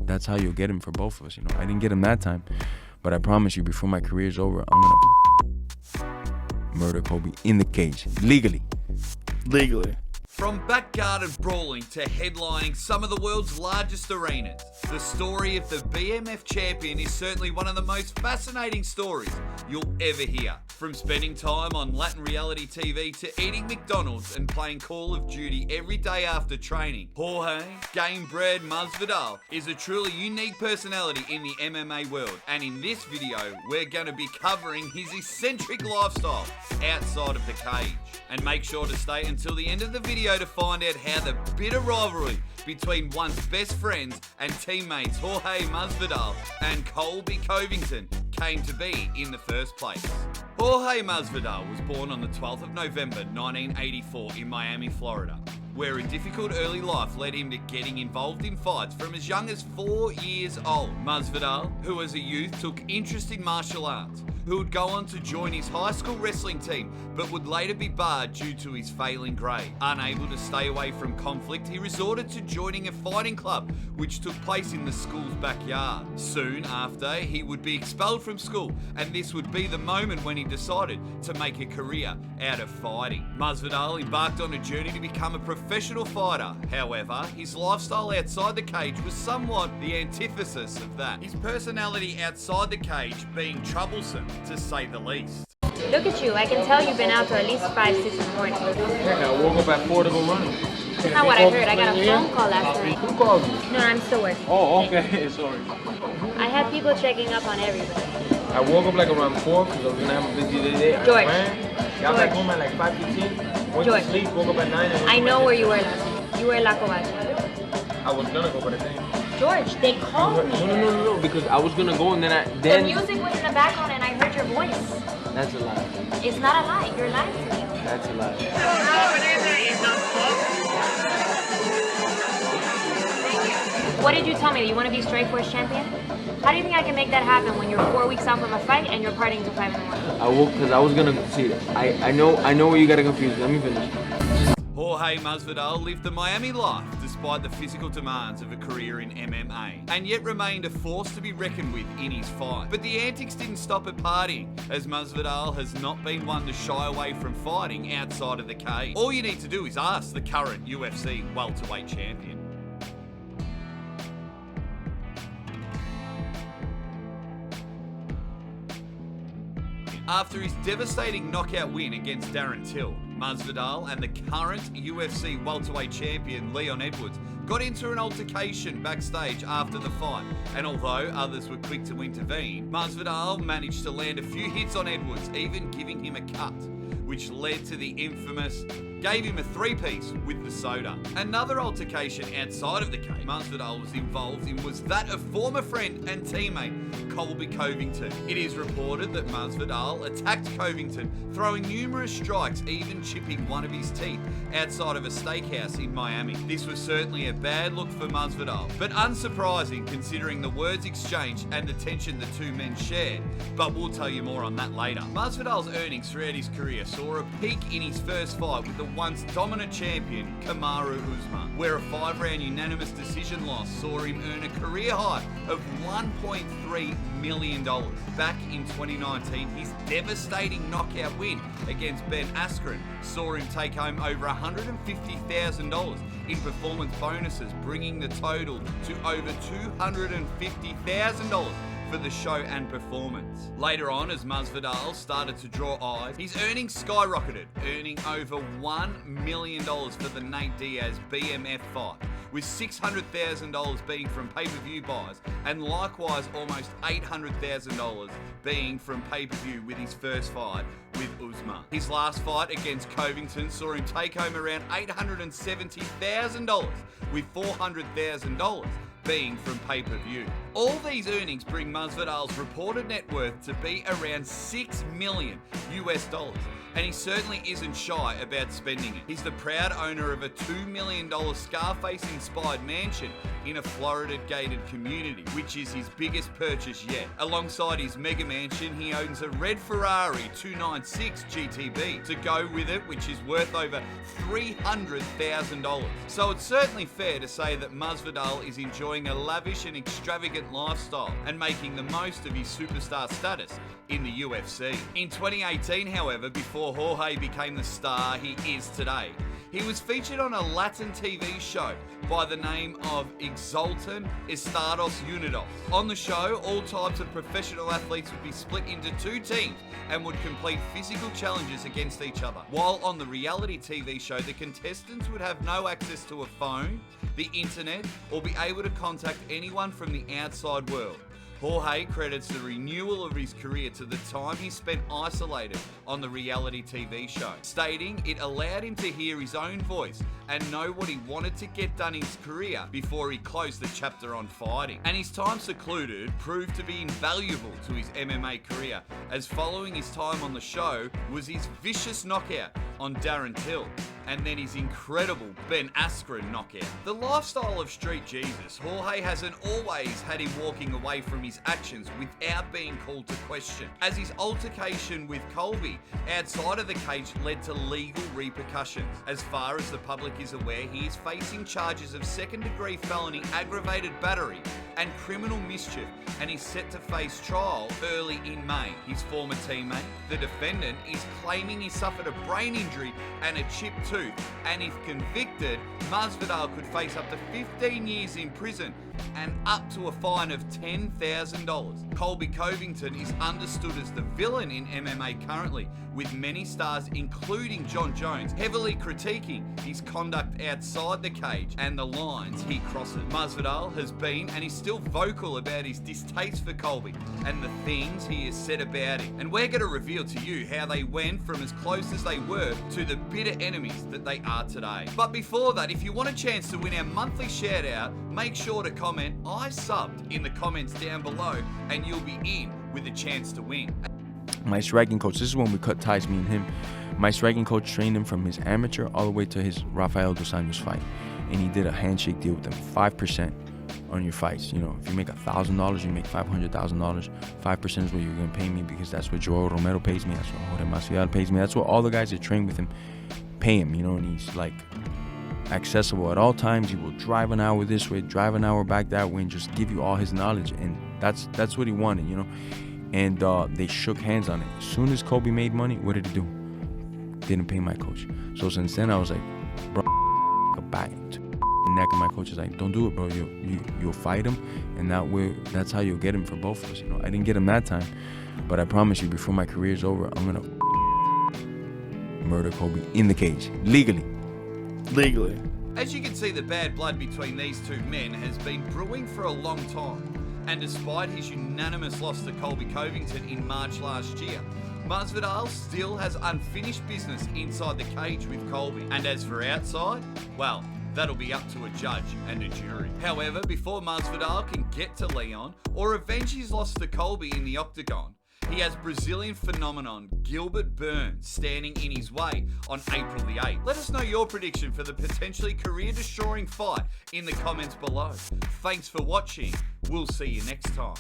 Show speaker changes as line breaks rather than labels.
that's how you'll get him for both of us. You know, I didn't get him that time, but I promise you, before my career's over, I'm gonna murder Colby in the cage, legally.
From backyard brawling to headlining some of the world's largest arenas, the story of the BMF champion is certainly one of the most fascinating stories you'll ever hear. From spending time on Latin reality TV to eating McDonalds and playing Call of Duty every day after training, Jorge Gamebred Masvidal is a truly unique personality in the MMA world. And in this video, we're going to be covering his eccentric lifestyle outside of the cage. And make sure to stay until the end of the video to find out how the bitter rivalry between once best friends and teammates Jorge Masvidal and Colby Covington came to be in the first place. Jorge Masvidal was born on the 12th of November 1984 in Miami, Florida, where a difficult early life led him to getting involved in fights from as young as 4 years old. Masvidal, who as a youth took interest in martial arts, who would go on to join his high school wrestling team, but would later be barred due to his failing grade. Unable to stay away from conflict, he resorted to joining a fighting club, which took place in the school's backyard. Soon after, he would be expelled from school, and this would be the moment when he decided to make a career out of fighting. Masvidal embarked on a journey to become a professional fighter. However, his lifestyle outside the cage was somewhat the antithesis of that. His personality outside the cage being troublesome, to say the least.
Look at you, I can tell you've been out till at least 5, 6 in the morning.
Yeah, I woke up at 4 to go running.
That's not what I heard. I got a phone call last night.
Who called you?
No, I'm still working.
Oh, okay, sorry.
I had people checking up on everybody.
I woke up like around 4 because I was going to have a busy day. I
George.
ran, got back home at like 5:15, went
George.
to sleep, woke up at 9. And
I know where you were last night. You were in La Covacha.
I was going to go, but I didn't.
George, they called me.
No, because I was going to go and then
The music was in the background and I heard your voice.
That's a lie.
It's not a lie. You're lying to me.
That's a lie.
What did you tell me? You want to be Strikeforce champion? How do you think I can make that happen when you're 4 weeks out from a fight and you're partying till 5 in the morning?
I woke because I was going to see it. I know where you got to confuse. Let me finish.
Jorge Masvidal lived the Miami life despite the physical demands of a career in MMA, and yet remained a force to be reckoned with in his fight. But the antics didn't stop at partying, as Masvidal has not been one to shy away from fighting outside of the cage. All you need to do is ask the current UFC welterweight champion. After his devastating knockout win against Darren Till, Masvidal and the current UFC welterweight champion Leon Edwards got into an altercation backstage after the fight, and although others were quick to intervene, Masvidal managed to land a few hits on Edwards, even giving him a cut, which led to the infamous gave him a 3-piece with the soda. Another altercation outside of the cage Masvidal was involved in was that of former friend and teammate Colby Covington. It is reported that Masvidal attacked Covington, throwing numerous strikes, even chipping one of his teeth outside of a steakhouse in Miami. This was certainly a bad look for Masvidal, but unsurprising considering the words exchanged and the tension the two men shared, but we'll tell you more on that later. Masvidal's earnings throughout his career saw a peak in his first fight with the once dominant champion Kamaru Usman, where a 5-round unanimous decision loss saw him earn a career high of $1.3 million. Back in 2019, his devastating knockout win against Ben Askren saw him take home over $150,000 in performance bonuses, bringing the total to over $250,000 for the show and performance. Later on, as Masvidal started to draw eyes, his earnings skyrocketed, earning over $1 million for the Nate Diaz BMF fight, with $600,000 being from pay-per-view buys, and likewise almost $800,000 being from pay-per-view with his first fight with Usman. His last fight against Covington saw him take home around $870,000, with $400,000 being from pay-per-view. All these earnings bring Masvidal's reported net worth to be around $6 million US. and he certainly isn't shy about spending it. He's the proud owner of a $2 million Scarface-inspired mansion in a Florida-gated community, which is his biggest purchase yet. Alongside his mega mansion, he owns a red Ferrari 296 GTB to go with it, which is worth over $300,000. So it's certainly fair to say that Masvidal is enjoying a lavish and extravagant lifestyle and making the most of his superstar status in the UFC. In 2018, however, before Jorge became the star he is today, he was featured on a Latin TV show by the name of Exaltan Estados Unidos. On the show, all types of professional athletes would be split into two teams and would complete physical challenges against each other. While on the reality TV show, the contestants would have no access to a phone, the internet, or be able to contact anyone from the outside world. Jorge credits the renewal of his career to the time he spent isolated on the reality TV show, stating it allowed him to hear his own voice and know what he wanted to get done in his career before he closed the chapter on fighting. And his time secluded proved to be invaluable to his MMA career, as following his time on the show was his vicious knockout on Darren Till, and then his incredible Ben Askren knockout. The lifestyle of Street Jesus, Jorge hasn't always had him walking away from his actions without being called to question, as his altercation with Colby outside of the cage led to legal repercussions. As far as the public is aware, he is facing charges of second-degree felony aggravated battery and criminal mischief, and is set to face trial early in May. His former teammate, the defendant, is claiming he suffered a brain injury and a chipped tooth, and if convicted, Masvidal could face up to 15 years in prison and up to a fine of $10,000. Colby Covington is understood as the villain in MMA currently, with many stars, including John Jones, heavily critiquing his conduct outside the cage and the lines he crosses. Masvidal has been and is still vocal about his distaste for Colby and the things he has said about him. And we're going to reveal to you how they went from as close as they were to the bitter enemies that they are today. But before that, if you want a chance to win our monthly shout out, make sure to comment "I subbed" in the comments down below and you'll be in with a chance to win.
My striking coach, this is when we cut ties, me and him. My striking coach trained him from his amateur all the way to his Rafael dos Anjos fight. And he did a handshake deal with him, 5% on your fights. You know, if you make $1,000, you make $500,000. 5% is what you're gonna pay me, because that's what Joel Romero pays me, that's what Jorge Masvidal pays me, that's what all the guys that train with him pay him, you know, and he's like accessible at all times. He will drive an hour this way, drive an hour back that way, and just give you all his knowledge. And that's what he wanted, you know. And they shook hands on it. As soon as Colby made money, what did he do? Didn't pay my coach. So since then, I was like, bro, back neck. And my coach is like, don't do it, bro. You'll fight him, and that's how you'll get him for both of us. You know, I didn't get him that time, but I promise you, before my career is over, I'm gonna murder Colby in the cage, legally.
As you can see, the bad blood between these two men has been brewing for a long time. And despite his unanimous loss to Colby Covington in March last year, Masvidal still has unfinished business inside the cage with Colby. And as for outside, well, that'll be up to a judge and a jury. However, before Masvidal can get to Leon or avenge his loss to Colby in the octagon, he has Brazilian phenomenon Gilbert Burns standing in his way on April the 8th. Let us know your prediction for the potentially career-destroying fight in the comments below. Thanks for watching. We'll see you next time.